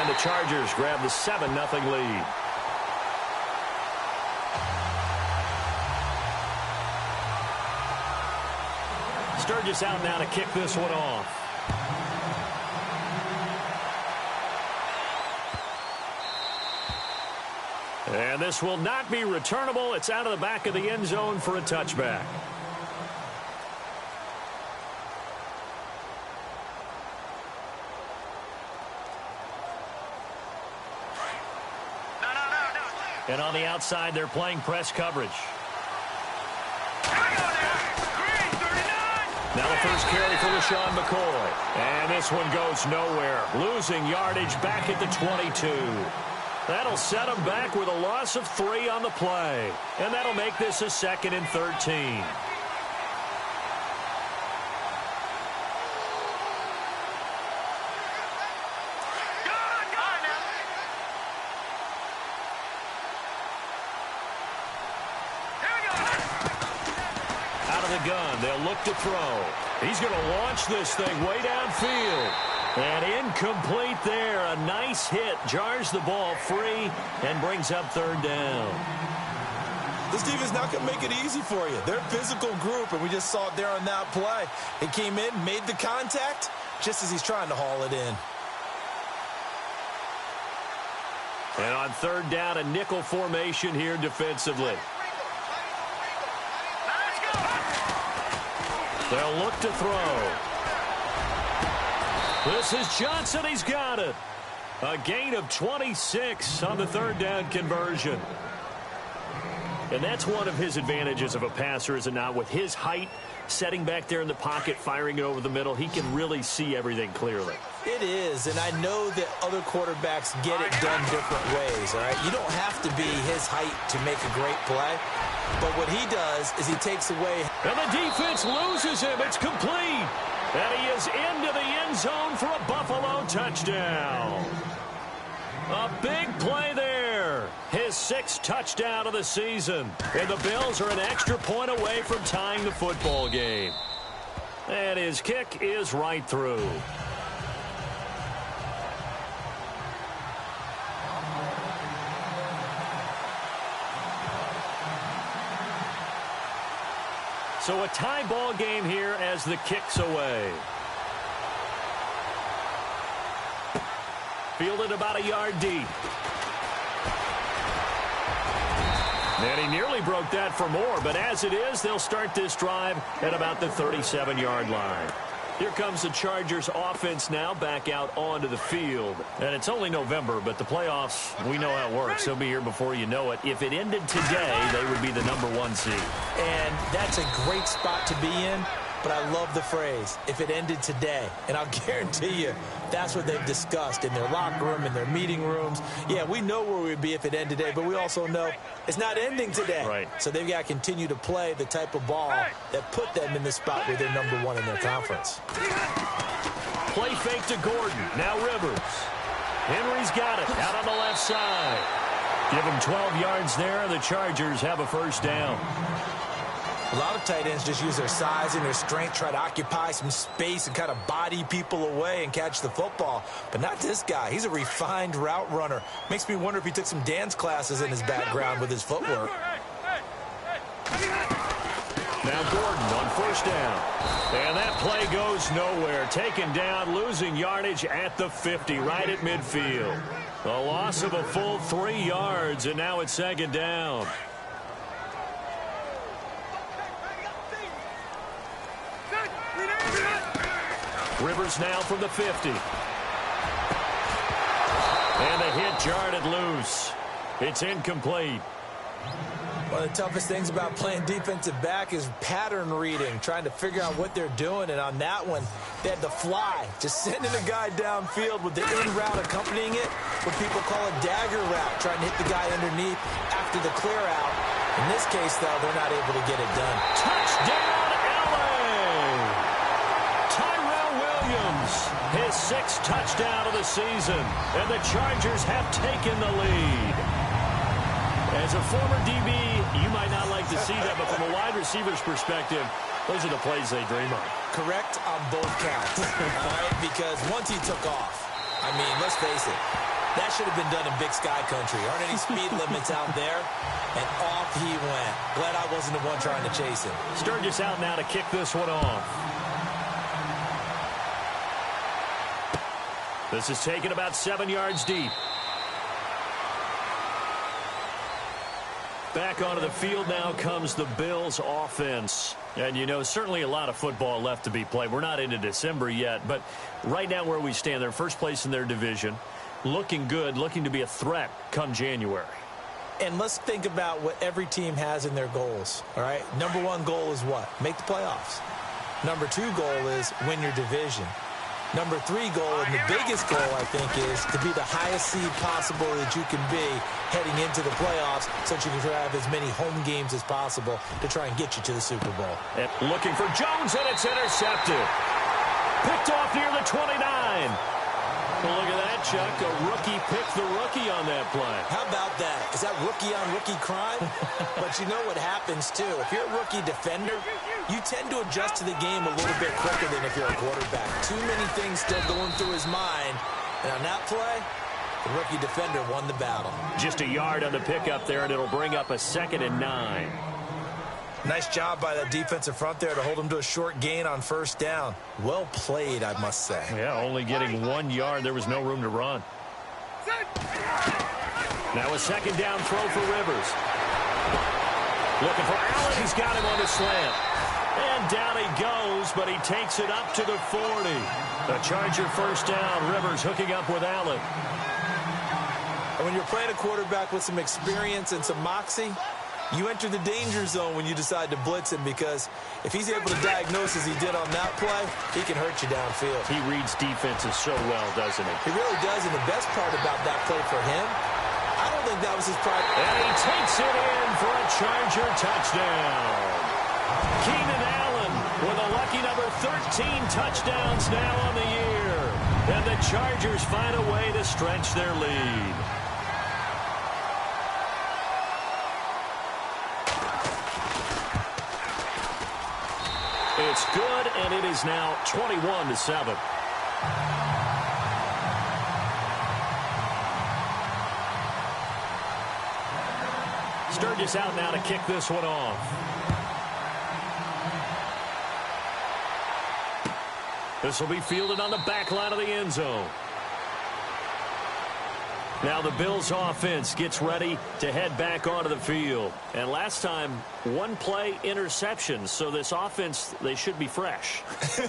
And the Chargers grab the 7-0 lead. Sturgis out now to kick this one off. And this will not be returnable. It's out of the back of the end zone for a touchback. And on the outside, they're playing press coverage. Now the first carry for LaShawn McCoy. And this one goes nowhere. Losing yardage back at the 22. That'll set him back with a loss of 3 on the play. And that'll make this a 2nd and 13. Gun. They'll look to throw. He's going to launch this thing way downfield. And incomplete there. A nice hit. Jars the ball free and brings up 3rd down. This defense not going to make it easy for you. They're a physical group, and we just saw it there on that play. He came in, made the contact, just as he's trying to haul it in. And on 3rd down, a nickel formation here defensively. They'll look to throw. This is Johnson. He's got it. A gain of 26 on the 3rd down conversion. And that's one of his advantages of a passer, is it not? With his height, setting back there in the pocket, firing it over the middle, he can really see everything clearly. It is, and I know that other quarterbacks get it done different ways, all right? You don't have to be his height to make a great play, but what he does is he takes away. And the defense loses him. It's complete. And he is into the end zone for a Buffalo touchdown. A big play there. His 6th touchdown of the season. And the Bills are an extra point away from tying the football game. And his kick is right through. So a tie ball game here as the kick's away. Fielded about a yard deep. And he nearly broke that for more, but as it is, they'll start this drive at about the 37-yard line. Here comes the Chargers offense now back out onto the field. And it's only November, but the playoffs, we know how it works. They'll be here before you know it. If it ended today, they would be the #1 seed. And that's a great spot to be in, but I love the phrase, if it ended today. And I'll guarantee you, that's what they've discussed in their locker room, in their meeting rooms. Yeah, we know where we'd be if it ended today, but we also know it's not ending today. Right. So they've got to continue to play the type of ball that put them in the spot where they're #1 in their conference. Play fake to Gordon. Now Rivers. Henry's got it out on the left side. Give him 12 yards there. The Chargers have a 1st down. A lot of tight ends just use their size and their strength, try to occupy some space and kind of body people away and catch the football. But not this guy. He's a refined route runner. Makes me wonder if he took some dance classes in his background with his footwork. Now Gordon on 1st down. And that play goes nowhere. Taken down, losing yardage at the 50, right at midfield. A loss of a full 3 yards, and now it's 2nd down. Rivers now from the 50. And the hit jarred it loose. It's incomplete. One of the toughest things about playing defensive back is pattern reading, trying to figure out what they're doing. And on that one, they had the fly, just sending a guy downfield with the in route accompanying it, what people call a dagger route, trying to hit the guy underneath after the clear out. In this case, though, they're not able to get it done. Touchdown, LA! Tyrell Williams, his 6th touchdown of the season, and the Chargers have taken the lead. As a former DB, you might not like to see that, but from a wide receiver's perspective, those are the plays they dream of. Correct on both counts, all right? Because once he took off, I mean, let's face it, That should have been done in Big Sky Country. Aren't any speed limits out there? And off he went. Glad I wasn't the one trying to chase him. Sturgis out now to kick this one off. This is taken about 7 yards deep. Back onto the field now comes the Bills offense. And, you know, certainly a lot of football left to be played. We're not into December yet, but right now where we stand, they're first place in their division. Looking good, looking to be a threat come January. And let's think about what every team has in their goals, all right? Number one goal is what? Make the playoffs. Number two goal is win your division. Number three goal, and the biggest goal, I think, is to be the highest seed possible that you can be heading into the playoffs so that you can have as many home games as possible to try and get you to the Super Bowl. And looking for Jones, and it's intercepted. Picked off near the 29. Well, look at that, Chuck. A rookie picked the rookie on that play. How about that? Is that rookie-on-rookie crime? But you know what happens, too. If you're a rookie defender, you tend to adjust to the game a little bit quicker than if you're a quarterback. Too many things still going through his mind. And on that play, the rookie defender won the battle. Just a yard on the pickup there, and it'll bring up a 2nd and 9. Nice job by that defensive front there to hold him to a short gain on first down. Well played, I must say. Yeah, only getting 1 yard. There was no room to run. Now a 2nd down throw for Rivers. Looking for Allen. He's got him on the slant. And down he goes, but he takes it up to the 40. The Charger first down. Rivers hooking up with Allen. And when you're playing a quarterback with some experience and some moxie, you enter the danger zone when you decide to blitz him, because if he's able to diagnose as he did on that play, he can hurt you downfield. He reads defenses so well, doesn't he? He really does, and the best part about that play for him, I don't think that was his pride. And he takes it in for a Charger touchdown. Keenan Allen with a lucky number 13 touchdowns now on the year. And the Chargers find a way to stretch their lead. It's good, and it is now 21-7. Sturgis out now to kick this one off. This will be fielded on the back line of the end zone. Now the Bills offense gets ready to head back onto the field. And last time, one play interception. So this offense, they should be fresh.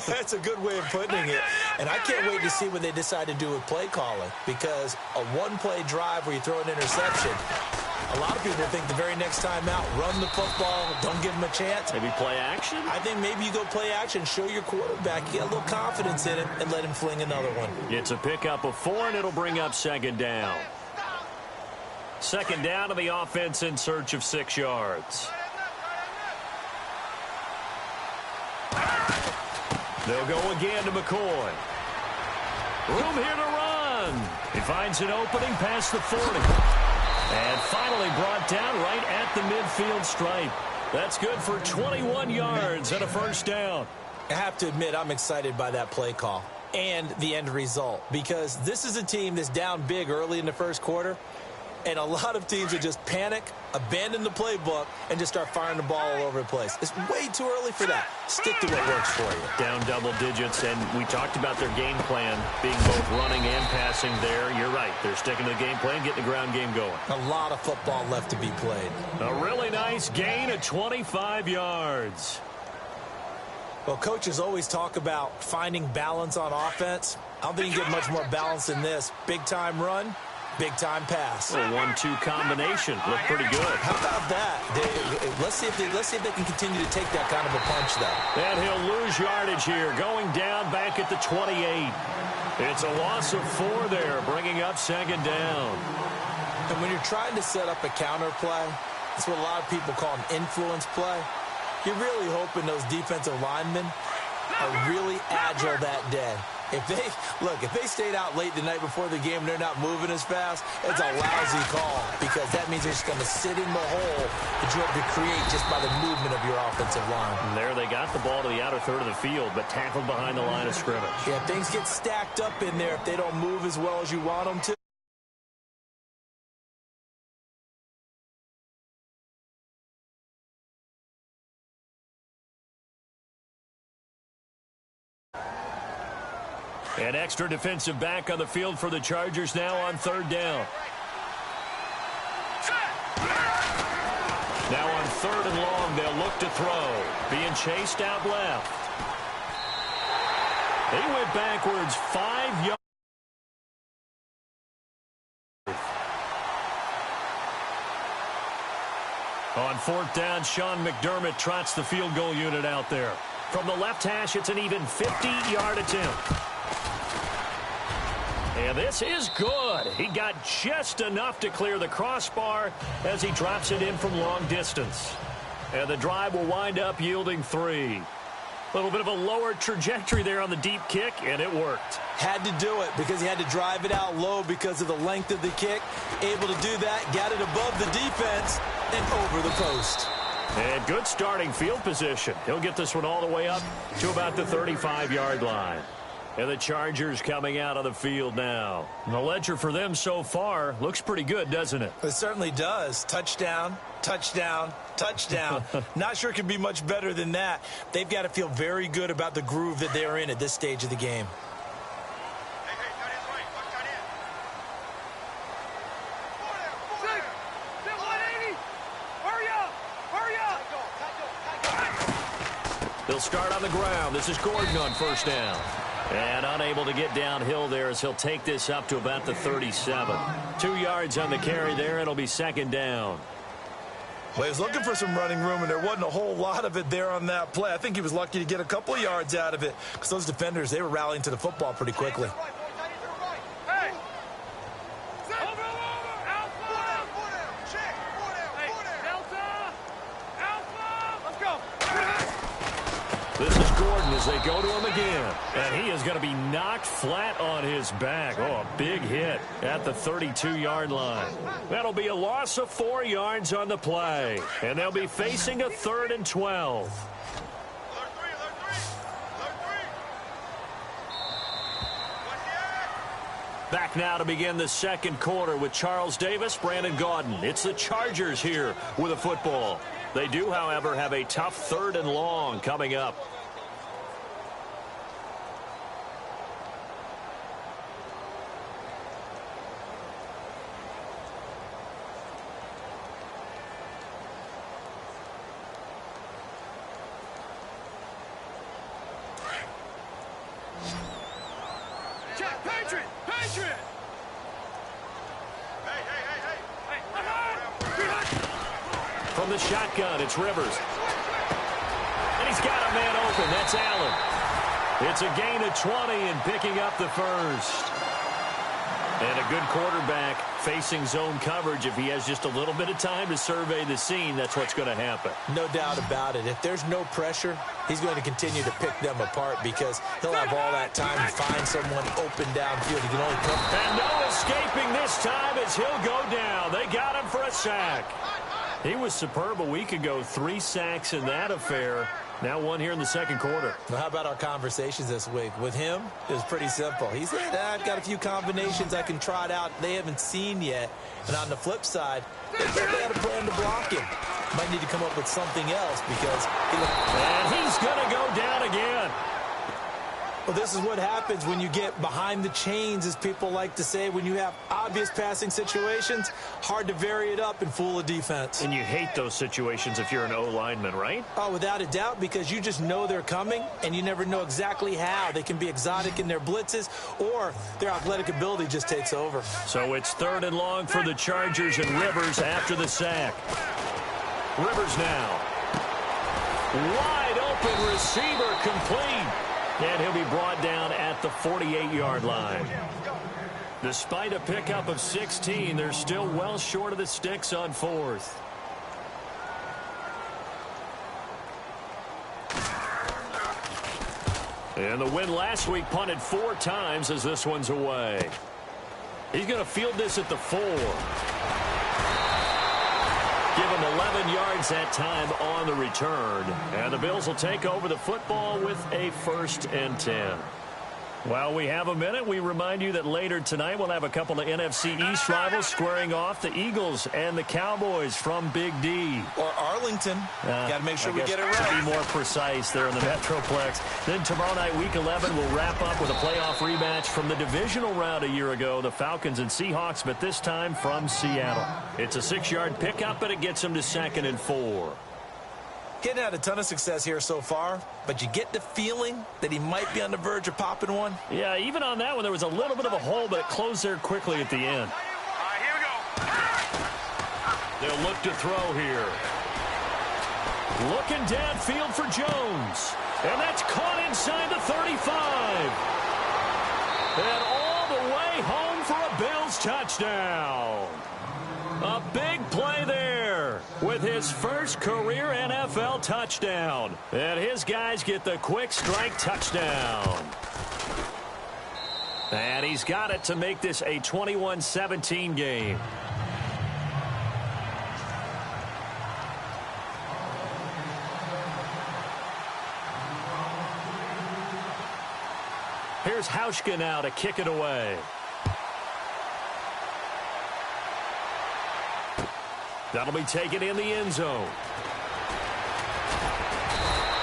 That's a good way of putting it. And I can't wait to see what they decide to do with play calling. Because a one-play drive where you throw an interception, a lot of people think the very next time out, run the football, don't give them a chance. Maybe play action? I think maybe you go play action, show your quarterback, get a little confidence in him, and let him fling another one. It's a pickup of 4, and it'll bring up 2nd down. 2nd down to the offense in search of 6 yards. They'll go again to McCoy. Room here to run. He finds an opening past the 40. And finally brought down right at the midfield stripe. That's good for 21 yards and a first down. I have to admit, I'm excited by that play call and the end result, because this is a team that's down big early in the first quarter, and a lot of teams would just panic, abandon the playbook, and just start firing the ball all over the place. It's way too early for that. Stick to what works for you. Down double digits, and we talked about their game plan being both running and passing there. You're right. They're sticking to the game plan, getting the ground game going. A lot of football left to be played. A really nice gain of 25 yards. Well, coaches always talk about finding balance on offense. I don't think you get much more balance than this. Big-time run, big-time pass. A 1-2 combination. Looked pretty good. How about that? Let's see if they can continue to take that kind of a punch, though. And he'll lose yardage here, going down back at the 28. It's a loss of 4 there, bringing up 2nd down. And when you're trying to set up a counter play, that's what a lot of people call an influence play. You're really hoping those defensive linemen are really agile that day. If they stayed out late the night before the game and they're not moving as fast, it's a lousy call, because that means they're just going to sit in the hole that you have to create just by the movement of your offensive line. And there they got the ball to the outer third of the field, but tackled behind the line of scrimmage. Yeah, things get stacked up in there if they don't move as well as you want them to. An extra defensive back on the field for the Chargers now on third down. Now on third and long, they'll look to throw. Being chased out left. He went backwards 5 yards. On fourth down, Sean McDermott trots the field goal unit out there. From the left hash, it's an even 50-yard attempt. And this is good. He got just enough to clear the crossbar as he drops it in from long distance. And the drive will wind up yielding 3. A little bit of a lower trajectory there on the deep kick, and it worked. Had to do it because he had to drive it out low because of the length of the kick. Able to do that, got it above the defense, and over the post. And good starting field position. He'll get this one all the way up to about the 35-yard line. And the Chargers coming out on the field now. And the ledger for them so far looks pretty good, doesn't it? It certainly does. Touchdown, touchdown, touchdown. Not sure it can be much better than that. They've got to feel very good about the groove that they're in at this stage of the game. They'll start on the ground. This is Gordon on first down. And unable to get downhill there as he'll take this up to about the 37. 2 yards on the carry there. It'll be second down. Well, he was looking for some running room, and there wasn't a whole lot of it there on that play. I think he was lucky to get a couple of yards out of it because those defenders, they were rallying to the football pretty quickly. This is Gordon as they go to him again. And he is going to be knocked flat on his back. Oh, a big hit at the 32-yard line. That'll be a loss of 4 yards on the play. And they'll be facing a 3rd and 12. Back now to begin the second quarter with Charles Davis, Brandon Gaudin. It's the Chargers here with a football. They do, however, have a tough 3rd and long coming up. Check, Patriot! Patriot! From the shotgun, it's Rivers. And he's got a man open. That's Allen. It's a gain of 20 and picking up the first. And a good quarterback facing zone coverage. If he has just a little bit of time to survey the scene, that's what's going to happen. No doubt about it. If there's no pressure, he's going to continue to pick them apart because he'll have all that time to find someone open downfield. He can only come. And no escaping this time as he'll go down. They got him for a sack. He was superb a week ago. 3 sacks in that affair. Now 1 here in the second quarter. Well, how about our conversations this week? With him, it was pretty simple. He said, I've got a few combinations I can try it out they haven't seen yet. And on the flip side, they had a plan to block him. Might need to come up with something else because and he's going to go down again. Well, this is what happens when you get behind the chains, as people like to say. When you have obvious passing situations, hard to vary it up and fool a defense. And you hate those situations if you're an O-lineman, right? Oh, without a doubt, because you just know they're coming, and you never know exactly how. They can be exotic in their blitzes, or their athletic ability just takes over. So it's 3rd and long for the Chargers and Rivers after the sack. Rivers now. Wide open receiver complete. And he'll be brought down at the 48-yard line. Despite a pickup of 16, they're still well short of the sticks on 4th. And the win last week punted 4 times as this one's away. He's going to field this at the 4. Give him 11 yards that time on the return. And the Bills will take over the football with a 1st and 10. While we have a minute, we remind you that later tonight we'll have a couple of NFC East rivals squaring off, the Eagles and the Cowboys from Big D. Or Arlington. Got to make sure we get it right. To be more precise there in the Metroplex. Then tomorrow night, Week 11, we'll wrap up with a playoff rematch from the divisional round a year ago, the Falcons and Seahawks, but this time from Seattle. It's a 6-yard pickup, and it gets them to 2nd and 4. Getting had a ton of success here so far, but you get the feeling that he might be on the verge of popping one. Yeah, even on that one, there was a little bit of a hole, but it closed there quickly at the end. All right, here we go. They'll look to throw here. Looking downfield for Jones. And that's caught inside the 35. And all the way home for a Bills touchdown. A big play there with his first career NFL touchdown. And his guys get the quick strike touchdown. And he's got it to make this a 21-17 game. Here's Hauschka now to kick it away. That'll be taken in the end zone.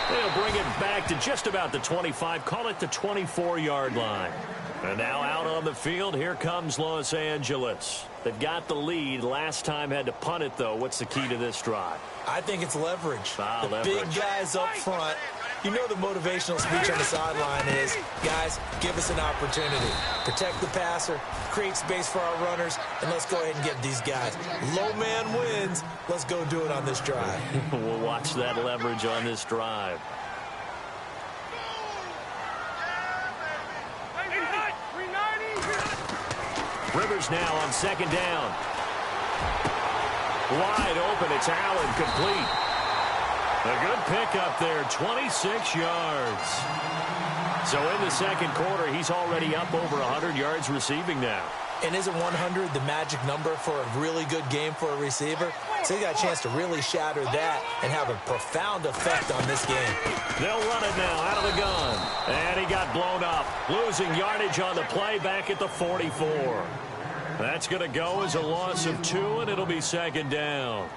They'll bring it back to just about the 25, call it the 24-yard line. And now out on the field, here comes Los Angeles. They've got the lead. Last time had to punt it, though. What's the key to this drive? I think it's leverage. The leverage. Big guys up front. You know the motivational speech on the sideline is, guys, give us an opportunity. Protect the passer, create space for our runners, and let's go ahead and get these guys. Low man wins. Let's go do it on this drive. We'll watch that leverage on this drive. Rivers now on 2nd down. Wide open. It's Allen, complete. A good pickup there, 26 yards. So in the second quarter, he's already up over 100 yards receiving now. And isn't 100 the magic number for a really good game for a receiver? So he got a chance to really shatter that and have a profound effect on this game. They'll run it now out of the gun. And he got blown up, losing yardage on the play back at the 44. That's going to go as a loss of 2, and it'll be 2nd down.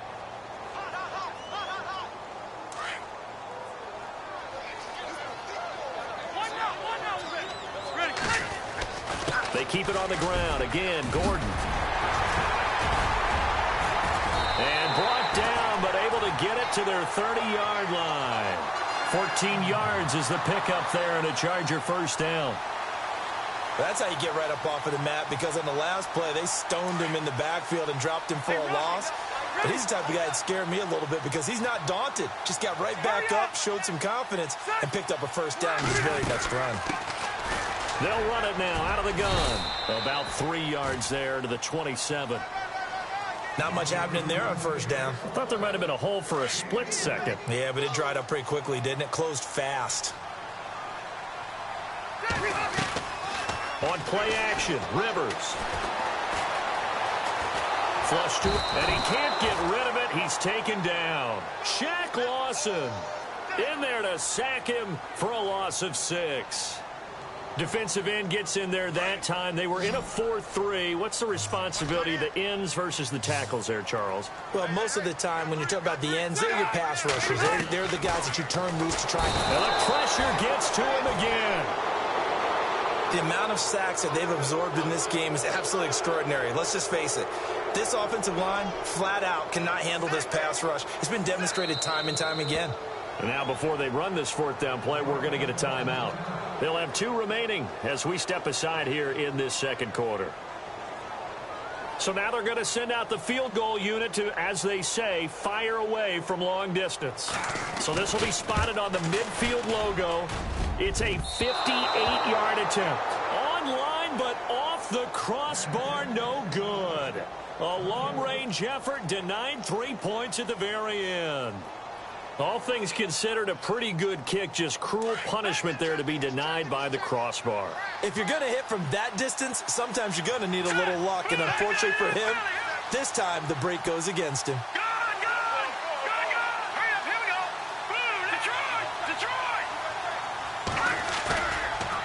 They keep it on the ground. Again, Gordon. And brought down, but able to get it to their 30-yard line. 14 yards is the pickup there, and a Charger first down. That's how you get right up off of the mat, because on the last play, they stoned him in the backfield and dropped him for a loss. But he's the type of guy that scared me a little bit because he's not daunted. Just got right back up, showed some confidence, and picked up a first down in his very next run. They'll run it now out of the gun. About 3 yards there to the 27. Not much happening there on first down. I thought there might have been a hole for a split second. Yeah, but it dried up pretty quickly, didn't it? Closed fast. On play action, Rivers. Flush to it, and he can't get rid of it. He's taken down. Shaq Lawson in there to sack him for a loss of 6. Defensive end gets in there that time. They were in a 4-3. What's the responsibility of the ends versus the tackles there, Charles? Well, most of the time when you talk about the ends, they're your pass rushers. They're the guys that you turn loose to try. And the pressure gets to him again. The amount of sacks that they've absorbed in this game is absolutely extraordinary. Let's just face it. This offensive line, flat out, cannot handle this pass rush. It's been demonstrated time and time again. And now before they run this 4th down play, we're going to get a timeout. They'll have 2 remaining as we step aside here in this second quarter. So now they're going to send out the field goal unit to, as they say, fire away from long distance. So this will be spotted on the midfield logo. It's a 58-yard attempt. On line, but off the crossbar, no good. A long-range effort denied 3 points at the very end. All things considered, a pretty good kick, just cruel punishment there to be denied by the crossbar. If you're going to hit from that distance, sometimes you're going to need a little luck, and unfortunately for him, this time the break goes against him.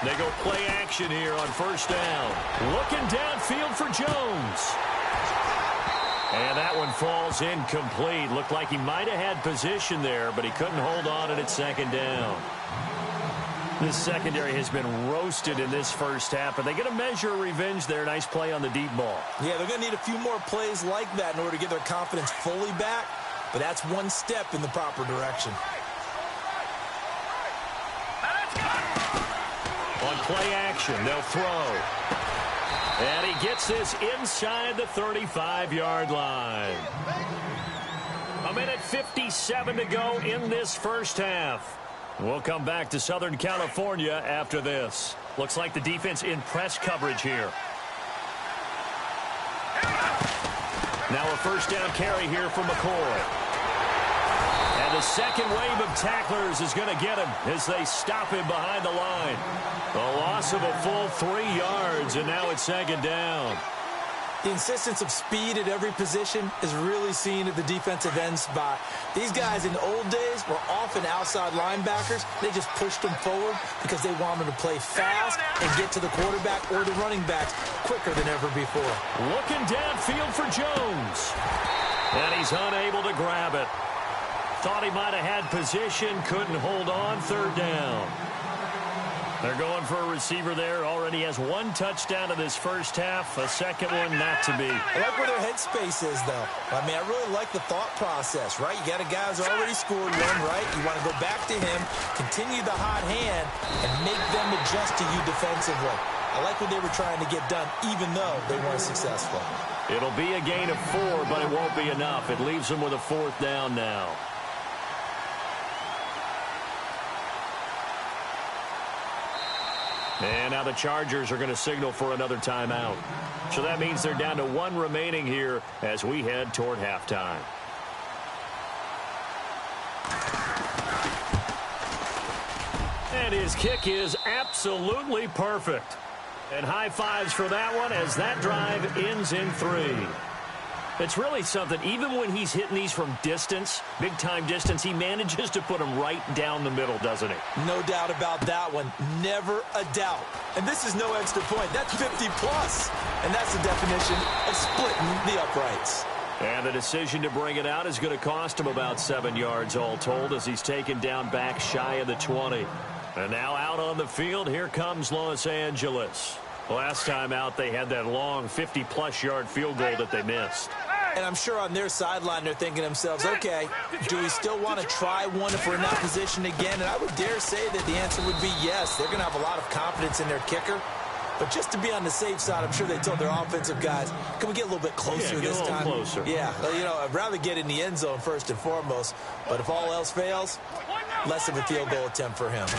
They go play action here on first down. Looking downfield for Jones. And that one falls incomplete. Looked like he might have had position there, but he couldn't hold on at second down. This secondary has been roasted in this first half, but they get a measure of revenge there. Nice play on the deep ball. Yeah, they're going to need a few more plays like that in order to get their confidence fully back, but that's one step in the proper direction. On play action, they'll throw. And he gets this inside the 35-yard line. 1:57 to go in this first half. We'll come back to Southern California after this. Looks like the defense in press coverage here. Now a first down carry here for McCoy. And the second wave of tacklers is going to get him as they stop him behind the line. A loss of a full 3 yards, and now it's second down. The insistence of speed at every position is really seen at the defensive end spot. These guys in the old days were often outside linebackers. They just pushed them forward because they wanted to play fast and get to the quarterback or the running backs quicker than ever before. Looking downfield for Jones. And he's unable to grab it. Thought he might have had position, couldn't hold on, third down. They're going for a receiver there. Already has one touchdown in this first half. A second one not to be. I like where their headspace is, though. I mean, I really like the thought process, right? You got a guy who's already scored one, right? You want to go back to him, continue the hot hand, and make them adjust to you defensively. I like what they were trying to get done, even though they weren't successful. It'll be a gain of 4, but it won't be enough. It leaves them with a fourth down now. And now the Chargers are going to signal for another timeout. So that means they're down to 1 remaining here as we head toward halftime. And his kick is absolutely perfect. And high fives for that one as that drive ends in 3. It's really something. Even when he's hitting these from distance, big-time distance, he manages to put them right down the middle, doesn't he? No doubt about that one. Never a doubt. And this is no extra point. That's 50-plus. And that's the definition of splitting the uprights. And the decision to bring it out is going to cost him about 7 yards all told as he's taken down back shy of the 20. And now out on the field, here comes Los Angeles. Last time out, they had that long 50-plus yard field goal that they missed. And I'm sure on their sideline, they're thinking to themselves, okay, do we still want to try one if we're in that position again? And I would dare say that the answer would be yes. They're going to have a lot of confidence in their kicker. But just to be on the safe side, I'm sure they told their offensive guys, can we get a little bit closer this time? Closer. Yeah, you know, I'd rather get in the end zone first and foremost. But if all else fails, less of a field goal attempt for him.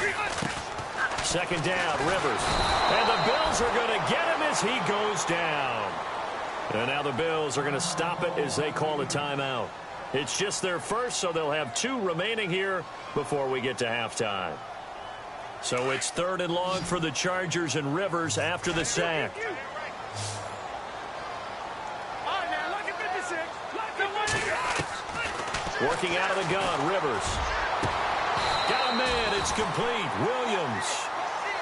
Second down, Rivers. And the Bills are going to get him as he goes down. And now the Bills are going to stop it as they call a timeout. It's just their first, so they'll have 2 remaining here before we get to halftime. So it's 3rd and long for the Chargers and Rivers after the sack. Working out of the gun, Rivers. Got a man, it's complete. Williams.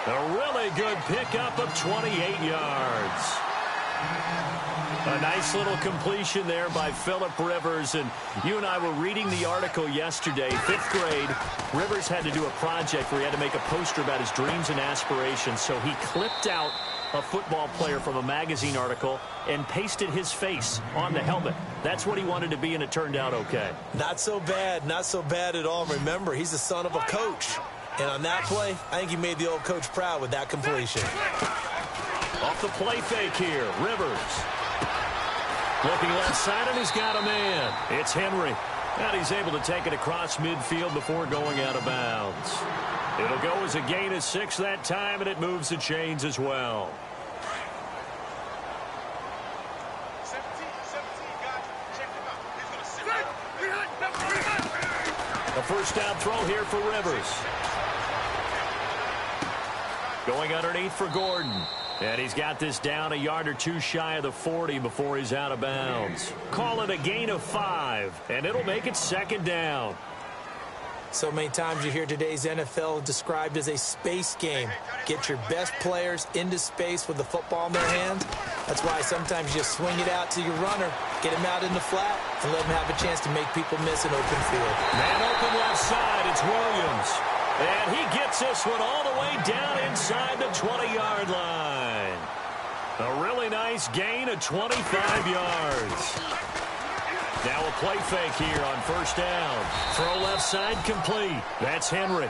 A really good pickup of 28 yards. A nice little completion there by Phillip Rivers. And you and I were reading the article yesterday, 5th grade. Rivers had to do a project where he had to make a poster about his dreams and aspirations. So he clipped out a football player from a magazine article and pasted his face on the helmet. That's what he wanted to be, and it turned out okay. Not so bad. Not so bad at all. Remember, he's the son of a coach. And on that play, I think he made the old coach proud with that completion. Off the play fake here, Rivers. Looking left side, and he's got a man. It's Henry. And he's able to take it across midfield before going out of bounds. It'll go as a gain of 6 that time, and it moves the chains as well. 17, guys. Check him out. He's going to sit. A first down throw here for Rivers. Going underneath for Gordon. And he's got this down a yard or 2 shy of the 40 before he's out of bounds. Call it a gain of 5, and it'll make it 2nd down. So many times you hear today's NFL described as a space game. Get your best players into space with the football in their hands. That's why sometimes you just swing it out to your runner, get him out in the flat, and let him have a chance to make people miss an open field. Man open left side, it's Williams. And he gets this one all the way down inside the 20-yard line. A really nice gain of 25 yards. Now a play fake here on first down. Throw left side complete. That's Henry.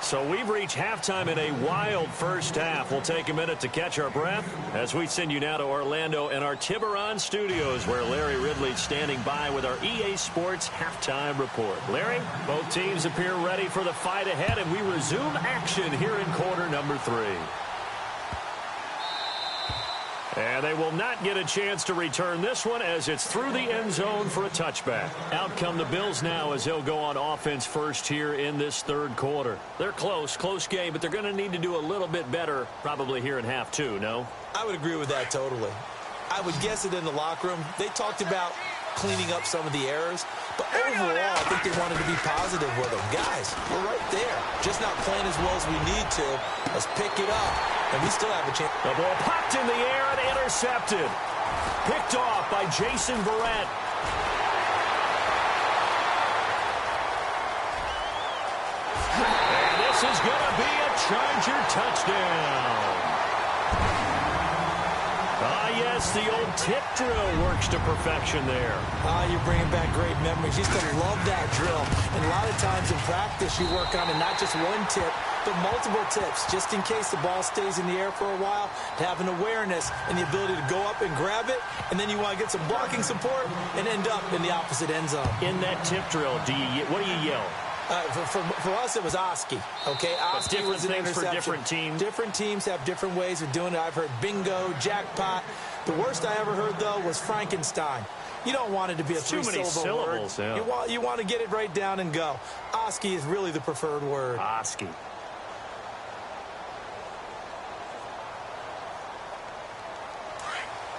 So we've reached halftime in a wild first half. We'll take a minute to catch our breath as we send you now to Orlando and our Tiburon studios, where Larry Ridley's standing by with our EA Sports halftime report. Larry, both teams appear ready for the fight ahead, and we resume action here in quarter number 3. And they will not get a chance to return this one as it's through the end zone for a touchback. Out come the Bills now as they'll go on offense first here in this third quarter. They're close game, but they're going to need to do a little bit better probably here in half 2, no? I would agree with that totally. I would guess it in the locker room. They talked about cleaning up some of the errors, but overall, I think they wanted to be positive with them. Guys, we're right there. Just not playing as well as we need to. Let's pick it up, and we still have a chance. The ball popped in the air and intercepted. Picked off by Jason Verrett. And this is going to be a Charger touchdown. Yes, the old tip drill works to perfection there. You're bringing back great memories. Used to love that drill. And a lot of times in practice, you work on it, not just one tip, but multiple tips, just in case the ball stays in the air for a while, to have an awareness and the ability to go up and grab it, and then you want to get some blocking support and end up in the opposite end zone. In that tip drill, what do you yell? For us, it was Oski. Okay, Oski was an interception. For different teams. Different teams have different ways of doing it. I've heard bingo, jackpot. The worst I ever heard, though, was Frankenstein. You don't want it to be a three-syllable word. Yeah. You want to get it right down and go. Oski is really the preferred word. Oski.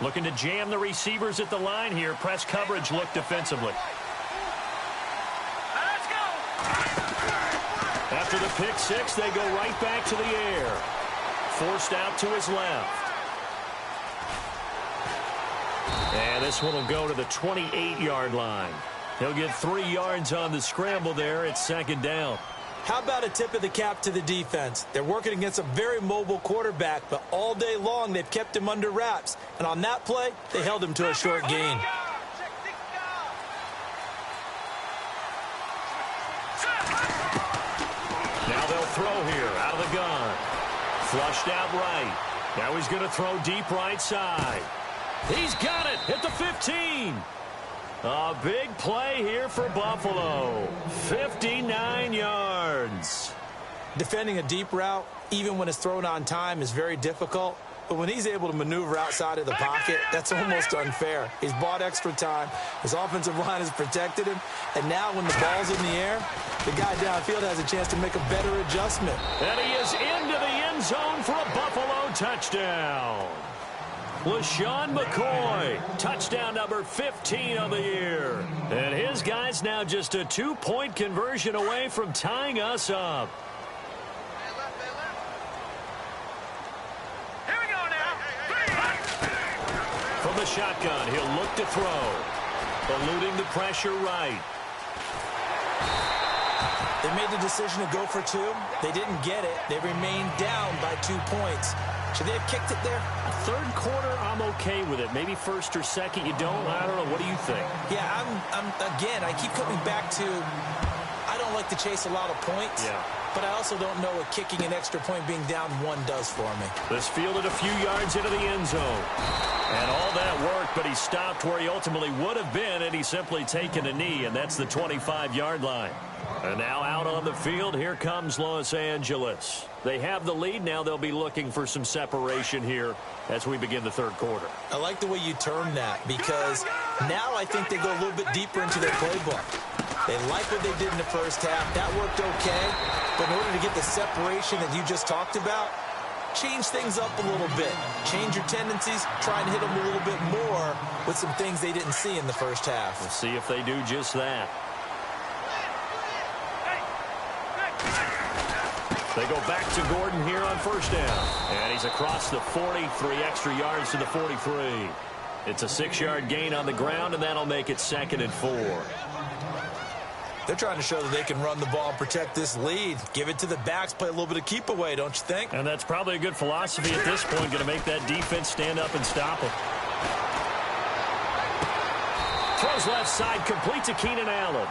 Looking to jam the receivers at the line here. Press coverage look defensively. After the pick six, they go right back to the air. Forced out to his left. And this one will go to the 28-yard line. He'll get 3 yards on the scramble there. It's second down. How about a tip of the cap to the defense? They're working against a very mobile quarterback, but all day long they've kept him under wraps. And on that play, they held him to a short gain. Now they'll throw here out of the gun. Flushed out right. Now he's going to throw deep right side. He's got it at the 15. A big play here for Buffalo. 59 yards. Defending a deep route, even when it's thrown on time, is very difficult. But when he's able to maneuver outside of the pocket, that's almost unfair. He's bought extra time. His offensive line has protected him. And now when the ball's in the air, the guy downfield has a chance to make a better adjustment. And he is into the end zone for a Buffalo touchdown. LaShawn McCoy, touchdown number 15 of the year. And his guy's now just a 2-point conversion away from tying us up. Here we go now. From the shotgun, he'll look to throw. Eluding the pressure right. They made the decision to go for 2. They didn't get it. They remained down by 2 points. Should they have kicked it there? Third quarter, I'm okay with it. Maybe first or second, you don't. I don't know. What do you think? Yeah, again, I keep coming back to I don't like to chase a lot of points. Yeah. But I also don't know what kicking an extra point being down 1 does for me. This fielded a few yards into the end zone. And all that worked, but he stopped where he ultimately would have been, and he's simply taken a knee, and that's the 25-yard line. And now out on the field, here comes Los Angeles. They have the lead. Now they'll be looking for some separation here as we begin the third quarter. I like the way you term that, because now I think they go a little bit deeper into their playbook. They like what they did in the first half. That worked okay. But in order to get the separation that you just talked about, change things up a little bit. Change your tendencies. Try and hit them a little bit more with some things they didn't see in the first half. We'll see if they do just that. They go back to Gordon here on first down. And he's across the 40, 3 extra yards to the 43. It's a 6-yard gain on the ground, and that'll make it 2nd and 4. They're trying to show that they can run the ball and protect this lead. Give it to the backs, play a little bit of keep away, don't you think? And that's probably a good philosophy at this point, going to make that defense stand up and stop them. Throws left side, complete to Keenan Allen.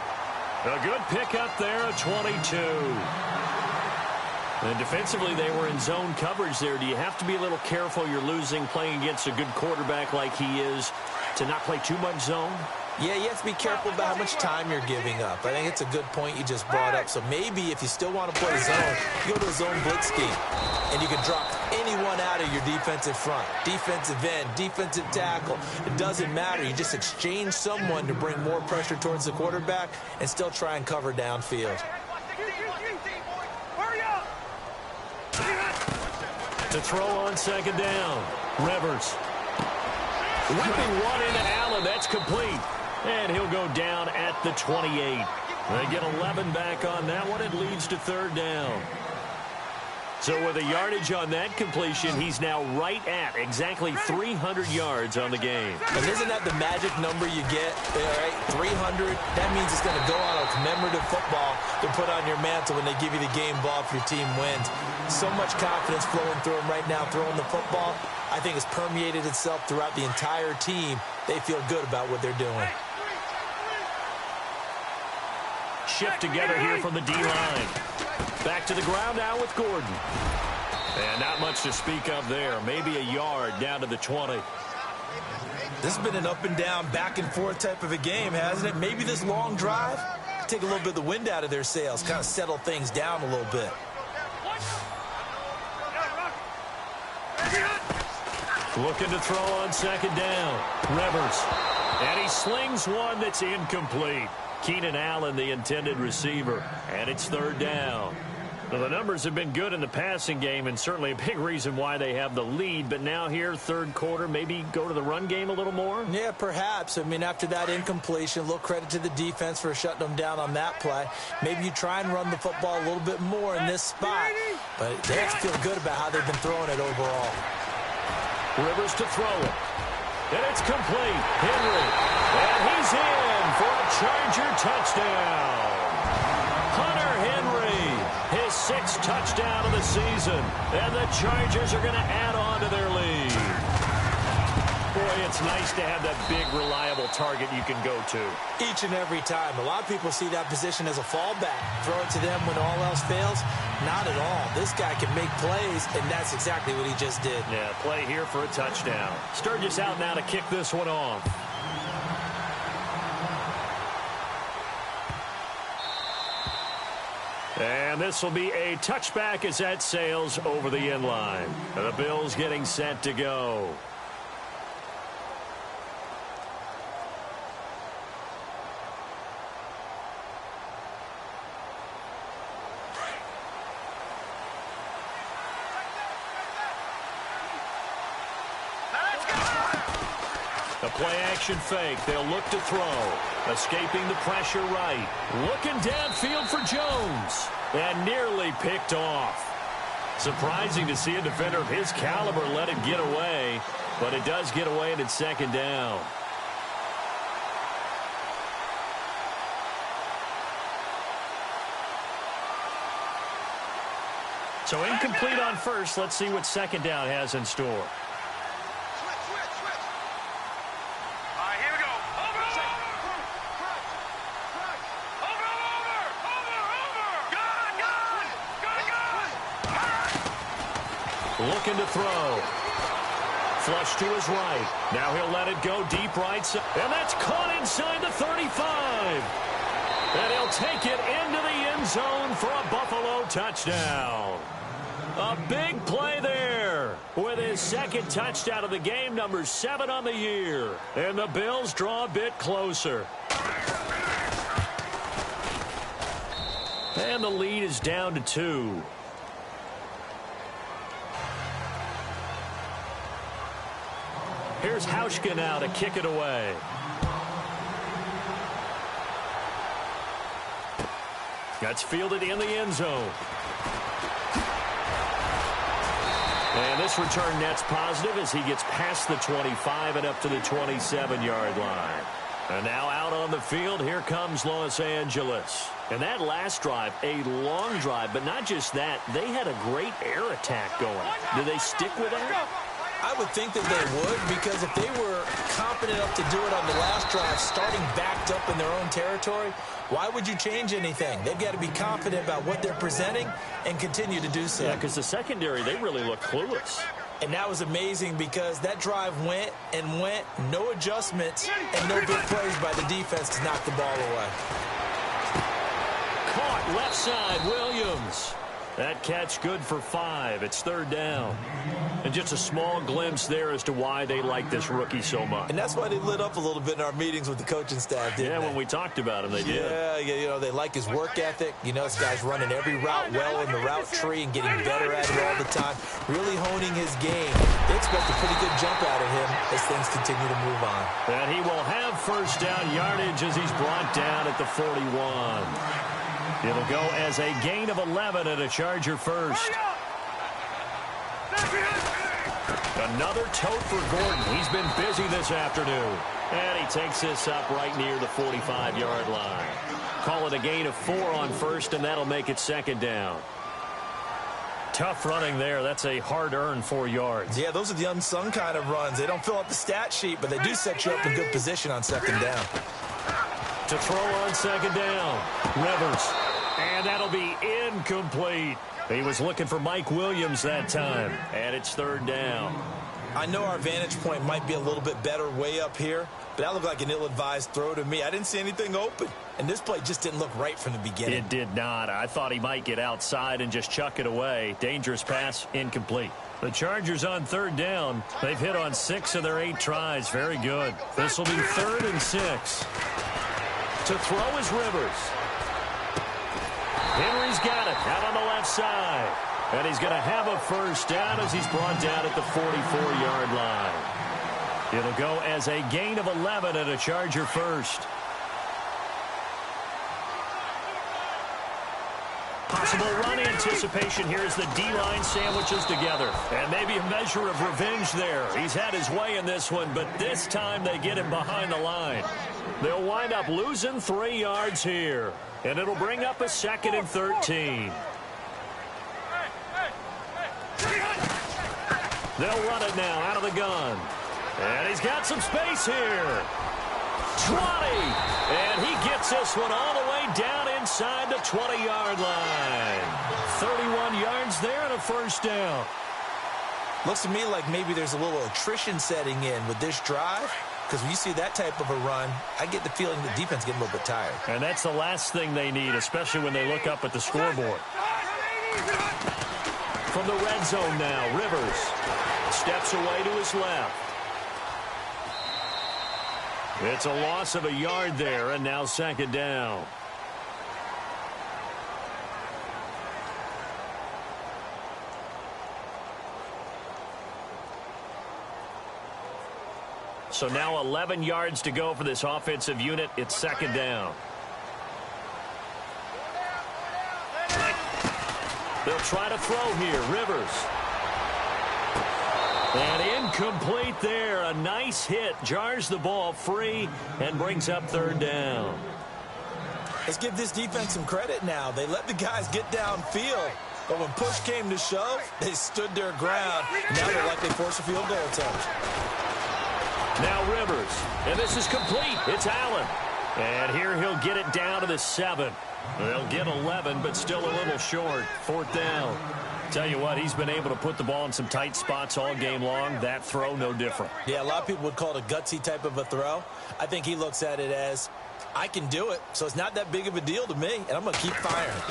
A good pickup there, a 22. And defensively, they were in zone coverage there. Do you have to be a little careful you're losing playing against a good quarterback like he is to not play too much zone? Yeah, you have to be careful about how much time you're giving up. I think it's a good point you just brought up. So maybe if you still want to play zone, you go to a zone blitz scheme. And you can drop anyone out of your defensive front. Defensive end, defensive tackle. It doesn't matter. You just exchange someone to bring more pressure towards the quarterback and still try and cover downfield. To throw on second down. Rivers. Whipping one into Allen. That's complete. And he'll go down at the 28. They get 11 back on that one. It leads to 3rd down. So with a yardage on that completion, he's now right at exactly 300 yards on the game. And isn't that the magic number you get? Right? 300. That means it's going to go on a commemorative football to put on your mantle when they give you the game ball if your team wins. So much confidence flowing through him right now throwing the football. I think it's permeated itself throughout the entire team. They feel good about what they're doing. Shift together here from the D-line. Back to the ground now with Gordon. And not much to speak of there. Maybe a yard down to the 20. This has been an up and down, back and forth type of a game, hasn't it? Maybe this long drive, take a little bit of the wind out of their sails, kind of settle things down a little bit. Looking to throw on second down. Rivers. And he slings one that's incomplete. Keenan Allen, the intended receiver. And it's 3rd down. Well, the numbers have been good in the passing game and certainly a big reason why they have the lead. But now here, 3rd quarter, maybe go to the run game a little more? Yeah, perhaps. I mean, after that incompletion, a little credit to the defense for shutting them down on that play. Maybe you try and run the football a little bit more in this spot. But they have to feel good about how they've been throwing it overall. Rivers to throw it. And it's complete. Henry. And he's in for a Charger touchdown. Hunter Henry, his 6th touchdown of the season. And the Chargers are going to add on to their lead. Boy, it's nice to have that big, reliable target you can go to. Each and every time. A lot of people see that position as a fallback. Throw it to them when all else fails. Not at all. This guy can make plays, and that's exactly what he just did. Yeah, play here for a touchdown. Sturgis out now to kick this one off. And this will be a touchback as that sails over the end line. The Bills getting set to go. A play-action fake. They'll look to throw. Escaping the pressure right. Looking downfield for Jones. And nearly picked off. Surprising to see a defender of his caliber let it get away. But it does get away and it's 2nd down. So incomplete on first. Let's see what 2nd down has in store. Looking to throw. Flush to his right. Now he'll let it go deep right side. And that's caught inside the 35. And he'll take it into the end zone for a Buffalo touchdown. A big play there with his 2nd touchdown of the game, number 7 on the year. And the Bills draw a bit closer. And the lead is down to 2. Here's Hauschka now to kick it away. That's fielded in the end zone. And this return net's positive as he gets past the 25 and up to the 27-yard line. And now out on the field, here comes Los Angeles. And that last drive, a long drive, but not just that, they had a great air attack going. Do they stick with that? I would think that they would, because if they were confident enough to do it on the last drive, starting backed up in their own territory, why would you change anything? They've got to be confident about what they're presenting and continue to do so. Yeah, because the secondary, they really look clueless. And that was amazing because that drive went and went, no adjustments, and no big plays by the defense to knock the ball away. Caught left side, Williams. That catch good for 5. It's third down. And just a small glimpse there as to why they like this rookie so much. And that's why they lit up a little bit in our meetings with the coaching staff, didn't they? When we talked about him, they did. Yeah, you know, they like his work ethic. You know, this guy's running every route well in the route tree and getting better at it all the time, really honing his game. They expect a pretty good jump out of him as things continue to move on. And he will have first down yardage as he's brought down at the 41. It'll go as a gain of 11 and a Charger first. Another tote for Gordon. He's been busy this afternoon. And he takes this up right near the 45-yard line. Call it a gain of 4 on first, and that'll make it second down. Tough running there. That's a hard-earned 4 yards. Yeah, those are the unsung kind of runs. They don't fill out the stat sheet, but they do set you up in good position on second down. To throw on second down, Rivers. And that'll be incomplete. He was looking for Mike Williams that time. And it's third down. I know our vantage point might be a little bit better way up here, but that looked like an ill-advised throw to me. I didn't see anything open. And this play just didn't look right from the beginning. It did not. I thought he might get outside and just chuck it away. Dangerous pass, incomplete. The Chargers on third down. They've hit on 6 of their 8 tries. Very good. This will be 3rd and 6. To throw is Rivers. Henry's got it out on the left side. And he's going to have a first down as he's brought down at the 44-yard line. It'll go as a gain of 11 and a Charger first. Possible run anticipation here as the D-line sandwiches together. And maybe a measure of revenge there. He's had his way in this one, but this time they get him behind the line. They'll wind up losing 3 yards here. And it'll bring up a 2nd and 13. They'll run it now out of the gun. And he's got some space here. 20. And he gets this one all the way down inside the 20-yard line. 31 yards there and a first down. Looks to me like maybe there's a little attrition setting in with this drive. Because when you see that type of a run, I get the feeling the defense getting a little bit tired. And that's the last thing they need, especially when they look up at the scoreboard. From the red zone now, Rivers steps away to his left. It's a loss of a yard there, and now second down. So now 11 yards to go for this offensive unit. It's second down. They'll try to throw here. Rivers. And incomplete there. A nice hit. Jars the ball free and brings up third down. Let's give this defense some credit now. They let the guys get downfield. But when push came to shove, they stood their ground. Now they're likely force a field goal attempt. Now Rivers, and this is complete. It's Allen. And here he'll get it down to the 7. They'll get 11, but still a little short. 4th down. Tell you what, he's been able to put the ball in some tight spots all game long. That throw, no different. Yeah, a lot of people would call it a gutsy type of a throw. I think he looks at it as, I can do it, so it's not that big of a deal to me, and I'm going to keep firing.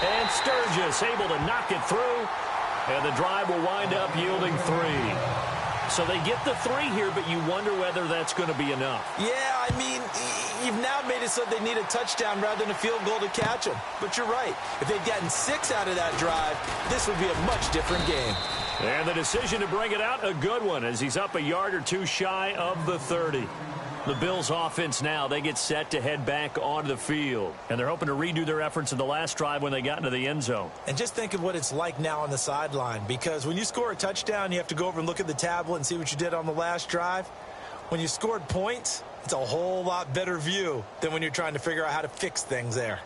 And Sturgis able to knock it through, and the drive will wind up yielding 3. So they get the 3 here, but you wonder whether that's going to be enough. Yeah, I mean, you've now made it so they need a touchdown rather than a field goal to catch them. But you're right. If they'd gotten 6 out of that drive, this would be a much different game. And the decision to bring it out, a good one, as he's up a yard or 2 shy of the 30. The Bills offense now, they get set to head back onto the field. And they're hoping to redo their efforts in the last drive when they got into the end zone. And just think of what it's like now on the sideline, because when you score a touchdown, you have to go over and look at the tablet and see what you did on the last drive. When you scored points, it's a whole lot better view than when you're trying to figure out how to fix things there.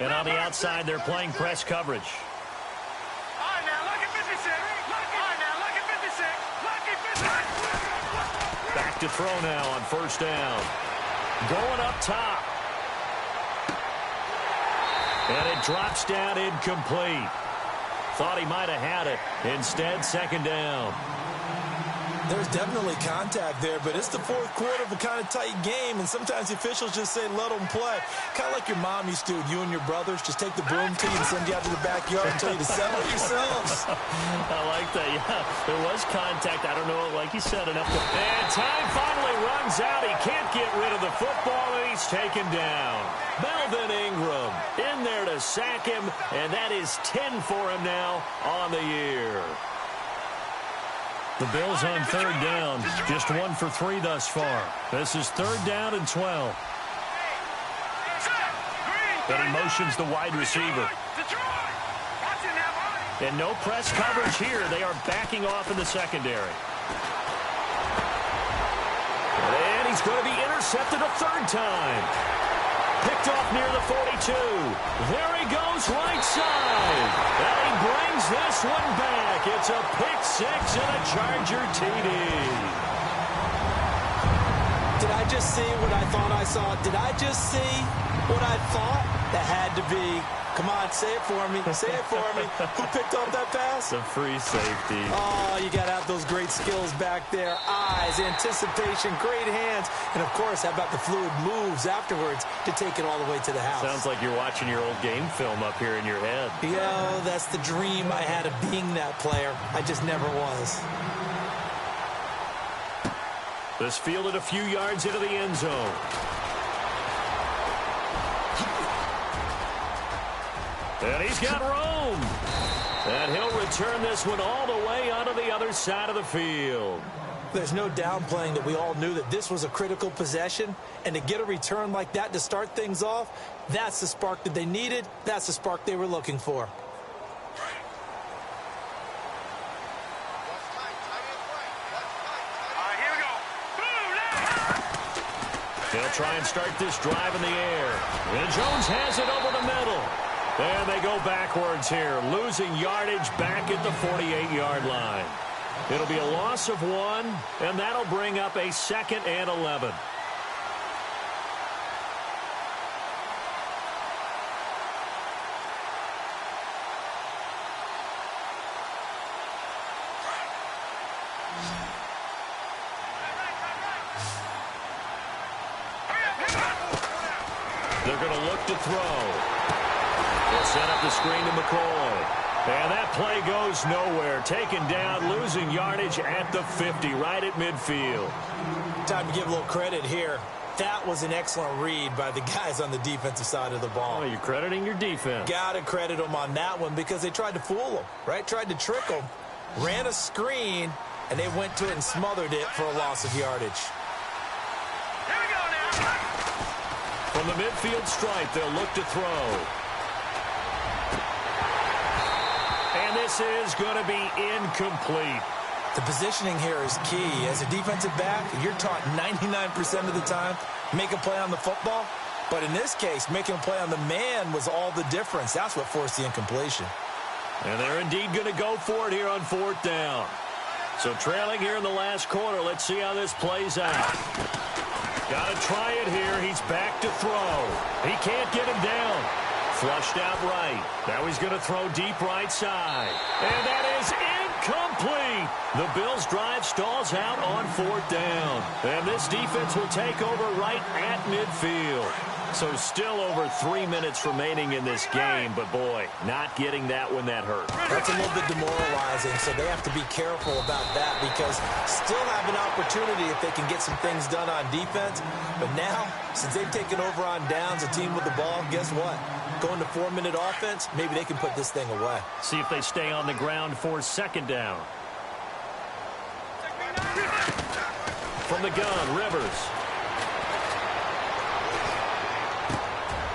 And on the outside, they're playing press coverage. Back to throw now on first down. Going up top. And it drops down incomplete. Thought he might have had it. Instead, second down. There's definitely contact there, but it's the fourth quarter of a kind of tight game, and sometimes the officials just say, let them play. Kind of like your mom used to, you and your brothers, just take the broom to you and send you out to the backyard and tell you to settle yourselves. I like that, yeah. There was contact. I don't know, like you said, enough to... And time finally runs out. He can't get rid of the football, and he's taken down. Melvin Ingram in there to sack him, and that is 10 for him now on the year. The Bills on third down, just 1 for 3 thus far. This is third down and 12. And he motions the wide receiver. And no press coverage here. They are backing off in the secondary. And he's going to be intercepted a third time. Picked off near the 42. There he goes right side. And he brings this one back. It's a pick six and a Charger TD. Did I just see what I thought I saw? Did I just see what I thought? That had to be. Come on, say it for me. Say it for me. Who picked off that pass? The free safety. Oh, you got to have those great skills back there. Eyes, anticipation, great hands. And, of course, how about the fluid moves afterwards to take it all the way to the house? Sounds like you're watching your old game film up here in your head. Yo, that's the dream I had of being that player. I just never was. This fielded a few yards into the end zone. And he's got room. And he'll return this one all the way onto the other side of the field. There's no downplaying that we all knew that this was a critical possession. And to get a return like that to start things off, that's the spark that they needed. That's the spark they were looking for. They'll try and start this drive in the air. And Jones has it over the middle. And they go backwards here, losing yardage back at the 48-yard line. It'll be a loss of 1, and that'll bring up a 2nd and 11. They're going to look to throw. They'll set up the screen to McCoy. And that play goes nowhere. Taken down, losing yardage at the 50, right at midfield. Time to give a little credit here. That was an excellent read by the guys on the defensive side of the ball. Oh, you're crediting your defense. Got to credit them on that one because they tried to fool them, right? Tried to trick them. Ran a screen, and they went to it and smothered it for a loss of yardage. Here we go now. From the midfield stripe, they'll look to throw. And this is going to be incomplete. The positioning here is key. As a defensive back, you're taught 99% of the time, make a play on the football. But in this case, making a play on the man was all the difference. That's what forced the incompletion. And they're indeed going to go for it here on 4th down. So trailing here in the last quarter. Let's see how this plays out. Got to try it here. He's back to throw. He can't get him down. Flushed out right. Now he's going to throw deep right side. And that is incomplete. The Bills' drive stalls out on 4th down. And this defense will take over right at midfield. So still over 3 minutes remaining in this game. But, boy, not getting that when that hurt. That's a little bit demoralizing, so they have to be careful about that because still have an opportunity if they can get some things done on defense. But now, since they've taken over on downs, a team with the ball, guess what? Going to 4-minute offense, maybe they can put this thing away. See if they stay on the ground for 2nd down. From the gun, Rivers.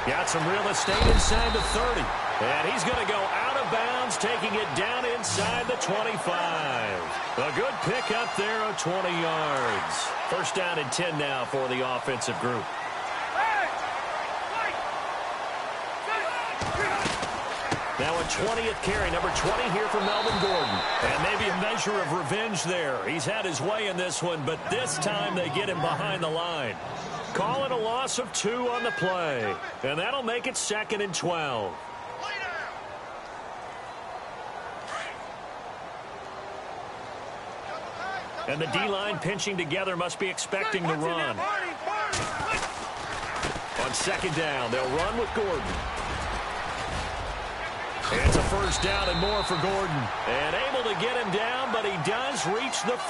Got some real estate inside the 30. And he's going to go out of bounds, taking it down inside the 25. A good pick up there of 20 yards. First down and 10 now for the offensive group. Now a 20th carry, number 20 here for Melvin Gordon. And maybe a measure of revenge there. He's had his way in this one, but this time they get him behind the line. Call it a loss of 2 on the play. And that'll make it 2nd and 12. And the D-line pinching together must be expecting the run. On second down, they'll run with Gordon. It's a first down and more for Gordon. And able to get him down, but he does reach the 5.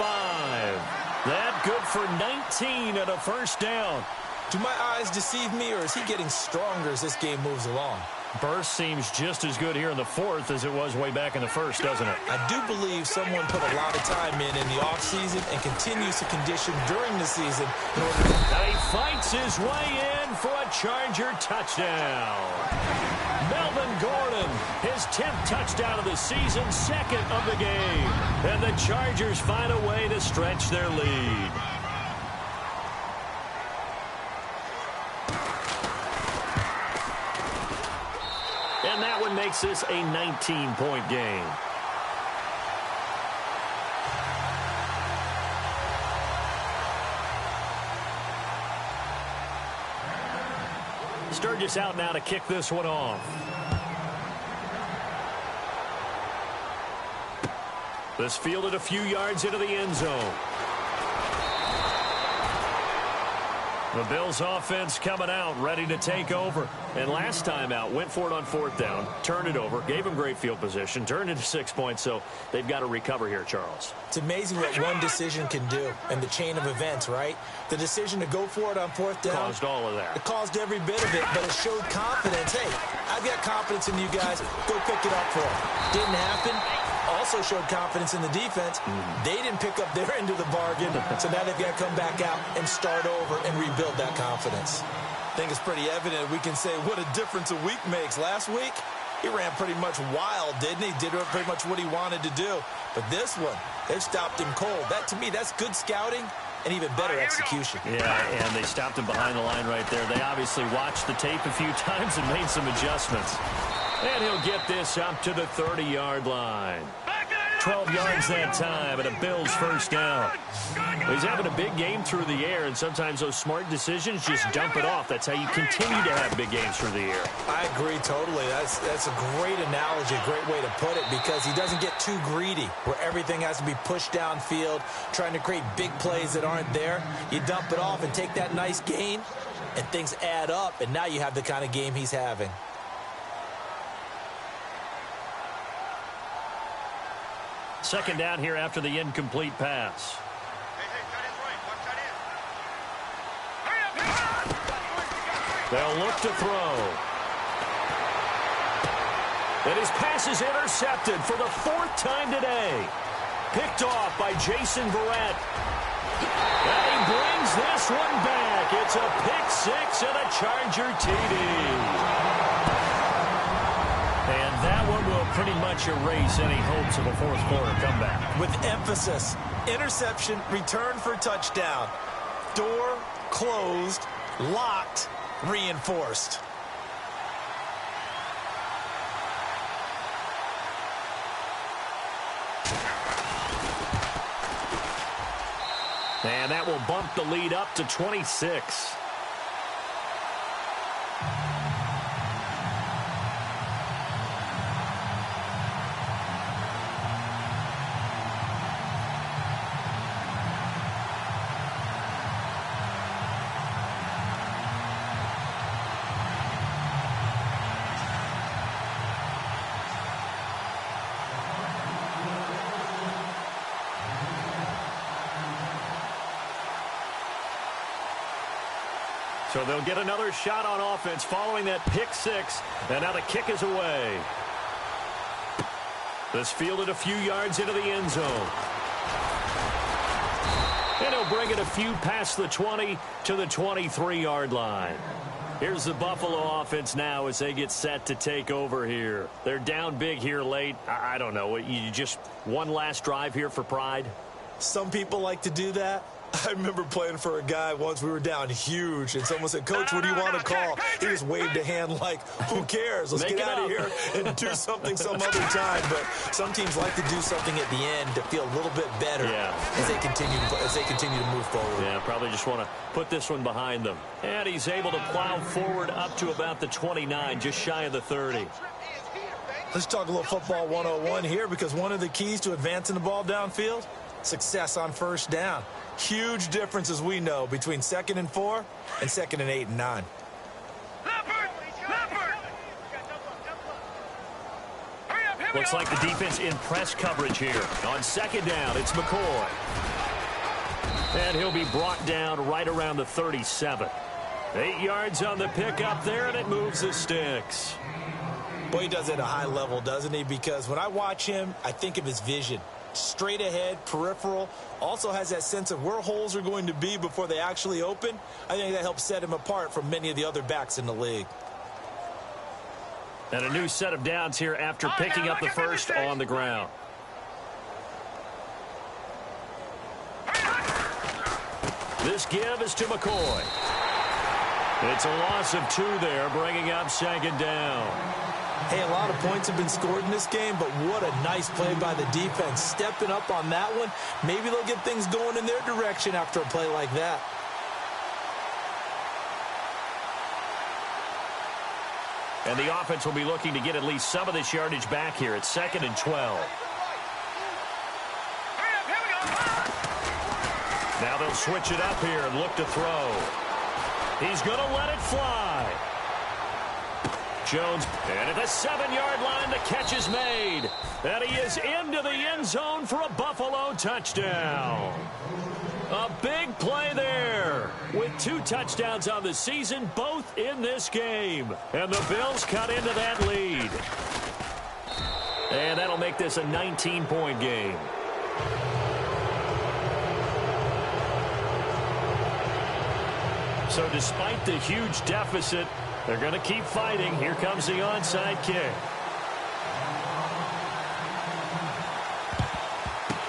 That good for 19 at a first down. Do my eyes deceive me, or is he getting stronger as this game moves along? Burst seems just as good here in the 4th as it was way back in the 1st, doesn't it? I do believe someone put a lot of time in the offseason and continues to condition during the season in order to... And he fights his way in for a Charger touchdown. Melvin Gordon, his 10th touchdown of the season, 2nd of the game. And the Chargers find a way to stretch their lead. And that one makes this a 19-point game. Sturgis out now to kick this one off. This fielded a few yards into the end zone. The Bills offense coming out, ready to take over. And last time out, went for it on 4th down, turned it over, gave them great field position, turned into 6 points, so they've got to recover here, Charles. It's amazing what one decision can do in the chain of events, right? The decision to go for it on 4th down. Caused all of that. It caused every bit of it, but it showed confidence. Hey, I've got confidence in you guys. Go pick it up for them. Didn't happen. Also showed confidence in the defense. They didn't pick up their end of the bargain, so now they've got to come back out and start over and rebuild that confidence. I think it's pretty evident we can say what a difference a week makes. Last week, he ran pretty much wild, didn't he? Did pretty much what he wanted to do. But this one, they've stopped him cold. That, to me, that's good scouting and even better execution. Yeah, and they stopped him behind the line right there. They obviously watched the tape a few times and made some adjustments. And he'll get this up to the 30-yard line. 12 yards that time, and a Bills first down. He's having a big game through the air, and sometimes those smart decisions just dump it off. That's how you continue to have big games through the air. I agree totally. That's a great analogy, a great way to put it, because he doesn't get too greedy where everything has to be pushed downfield, trying to create big plays that aren't there. You dump it off and take that nice gain, and things add up, and now you have the kind of game he's having. Second down here after the incomplete pass. They'll look to throw. And his pass is intercepted for the 4th time today. Picked off by Jason Verrett. And he brings this one back. It's a pick-6 and a Charger TD. And that one will pretty much erase any hopes of a fourth-quarter comeback. With emphasis, interception, return for touchdown. Door closed, locked, reinforced. And that will bump the lead up to 26. So they'll get another shot on offense following that pick-6, and now the kick is away. This fielded a few yards into the end zone. And he'll bring it a few past the 20 to the 23-yard line. Here's the Buffalo offense now as they get set to take over here. They're down big here late. I don't know. You just one last drive here for pride? Some people like to do that. I remember playing for a guy once. We were down huge, and someone said, "Coach, what do you want to call?" He just waved a hand like, who cares? Let's get out of here and do something some other time. But some teams like to do something at the end to feel a little bit better as they continue to move forward. Yeah, probably just want to put this one behind them. And he's able to plow forward up to about the 29, just shy of the 30. Let's talk a little football 101 here, because one of the keys to advancing the ball downfield, success on first down. Huge difference, as we know, between 2nd and 4 and 2nd and 8 and 9. Looks like the defense in press coverage here. On 2nd down, it's McCoy. And he'll be brought down right around the 37. 8 yards on the pickup there, and it moves the sticks. Boy, he does it at a high level, doesn't he? Because when I watch him, I think of his vision. Straight ahead, peripheral, also has that sense of where holes are going to be before they actually open. I think that helps set him apart from many of the other backs in the league. And a new set of downs here after picking up the first on the ground. This give is to McCoy. It's a loss of 2 there, bringing up 2nd down. Hey, a lot of points have been scored in this game, but what a nice play by the defense. Stepping up on that one, maybe they'll get things going in their direction after a play like that. And the offense will be looking to get at least some of this yardage back here. It's 2nd and 12. Now they'll switch it up here and look to throw. He's going to let it fly. Jones, and at the 7-yard line, the catch is made. And he is into the end zone for a Buffalo touchdown. A big play there with 2 touchdowns on the season, both in this game. And the Bills cut into that lead. And that'll make this a 19-point game. So despite the huge deficit, they're going to keep fighting. Here comes the onside kick.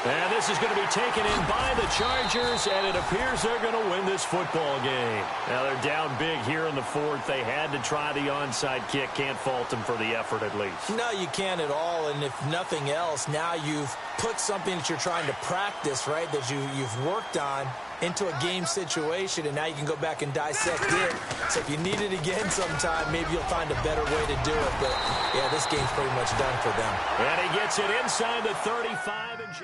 And this is going to be taken in by the Chargers, and it appears they're going to win this football game. Now they're down big here in the 4th. They had to try the onside kick. Can't fault them for the effort at least. No, you can't at all, and if nothing else, now you've put something that you're trying to practice, right, that you've worked on into a game situation, and now you can go back and dissect it. So if you need it again sometime, maybe you'll find a better way to do it. But, yeah, this game's pretty much done for them. And he gets it inside the 35. And